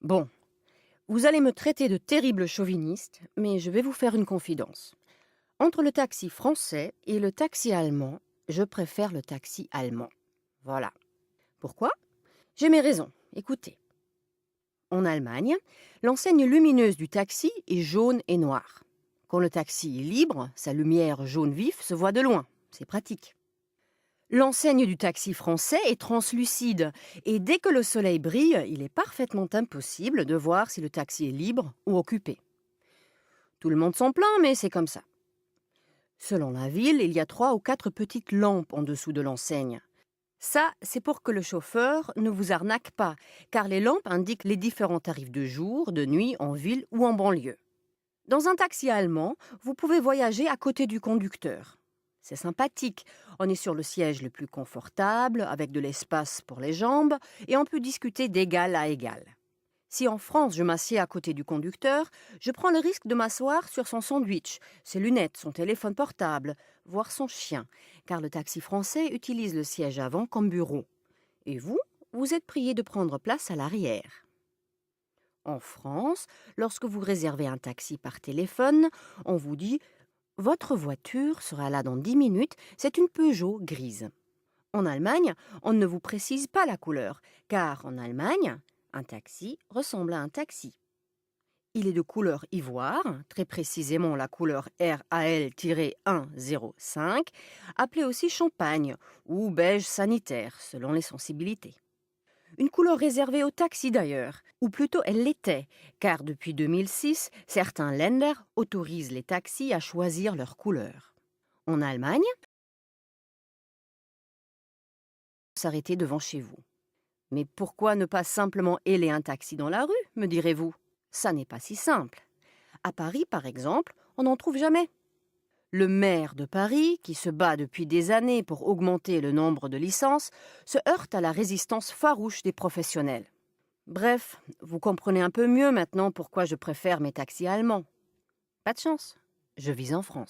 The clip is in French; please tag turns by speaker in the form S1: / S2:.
S1: Bon, vous allez me traiter de terrible chauviniste, mais je vais vous faire une confidence. Entre le taxi français et le taxi allemand, je préfère le taxi allemand. Voilà. Pourquoi? J'ai mes raisons. Écoutez. En Allemagne, l'enseigne lumineuse du taxi est jaune et noire. Quand le taxi est libre, sa lumière jaune vif se voit de loin. C'est pratique. L'enseigne du taxi français est translucide et dès que le soleil brille, il est parfaitement impossible de voir si le taxi est libre ou occupé. Tout le monde s'en plaint, mais c'est comme ça. Selon la ville, il y a 3 ou 4 petites lampes en dessous de l'enseigne. Ça, c'est pour que le chauffeur ne vous arnaque pas, car les lampes indiquent les différents tarifs de jour, de nuit, en ville ou en banlieue. Dans un taxi allemand, vous pouvez voyager à côté du conducteur. C'est sympathique, on est sur le siège le plus confortable, avec de l'espace pour les jambes, et on peut discuter d'égal à égal. Si en France je m'assieds à côté du conducteur, je prends le risque de m'asseoir sur son sandwich, ses lunettes, son téléphone portable, voire son chien, car le taxi français utilise le siège avant comme bureau. Et vous, vous êtes prié de prendre place à l'arrière. En France, lorsque vous réservez un taxi par téléphone, on vous dit votre voiture sera là dans 10 minutes, c'est une Peugeot grise. En Allemagne, on ne vous précise pas la couleur, car en Allemagne, un taxi ressemble à un taxi. Il est de couleur ivoire, très précisément la couleur RAL-105, appelée aussi champagne ou beige sanitaire, selon les sensibilités. Une couleur réservée aux taxis d'ailleurs, ou plutôt elle l'était, car depuis 2006, certains Länder autorisent les taxis à choisir leur couleur. En Allemagne, s'arrêter devant chez vous. Mais pourquoi ne pas simplement héler un taxi dans la rue, me direz-vous? Ça n'est pas si simple. À Paris, par exemple, on n'en trouve jamais. Le maire de Paris, qui se bat depuis des années pour augmenter le nombre de licences, se heurte à la résistance farouche des professionnels. Bref, vous comprenez un peu mieux maintenant pourquoi je préfère mes taxis allemands. Pas de chance, je vis en France.